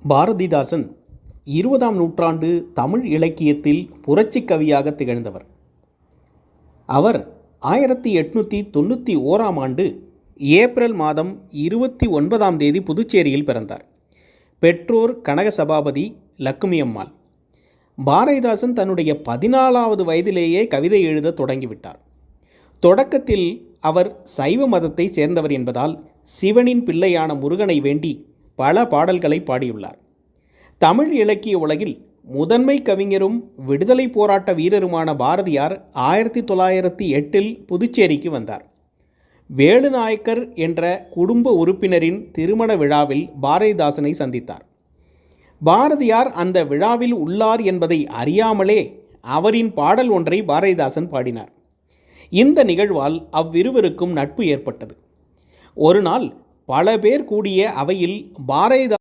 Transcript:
பாரதிதாசன் 20ஆம் நூற்றாண்டு தமிழ் இலக்கியத்தில் புரட்சிக் கவியாக திகழ்ந்தவர். அவர் 1891ஆம் ஆண்டு ஏப்ரல் மாதம் 29ஆம் தேதி புதுச்சேரியில் பிறந்தார். பெற்றோர் கனக சபாபதி, லக்குமி அம்மாள். பாரதிதாசன் தன்னுடைய 14வது வயதிலேயே கவிதை எழுத தொடங்கிவிட்டார். தொடக்கத்தில் அவர் சைவ மதத்தை சேர்ந்தவர் என்பதால் சிவனின் பிள்ளையான முருகனை வேண்டி பல பாடல்களை பாடியுள்ளார். தமிழ் இலக்கிய உலகில் முதன்மை கவிஞரும் விடுதலை போராட்ட வீரருமான பாரதியார் 1908இல் புதுச்சேரிக்கு வந்தார். வேலுநாயக்கர் என்ற குடும்ப உறுப்பினரின் திருமண விழாவில் பாரதிதாசனை சந்தித்தார். பாரதியார் அந்த விழாவில் உள்ளார் என்பதை அறியாமலே அவரின் பாடல் ஒன்றை பாரதிதாசன் பாடினார். இந்த நிகழ்வால் அவ்விருவருக்கும் நட்பு ஏற்பட்டது. ஒரு நாள் பல பேர் கூடிய அவையில் பாரதிதாசன்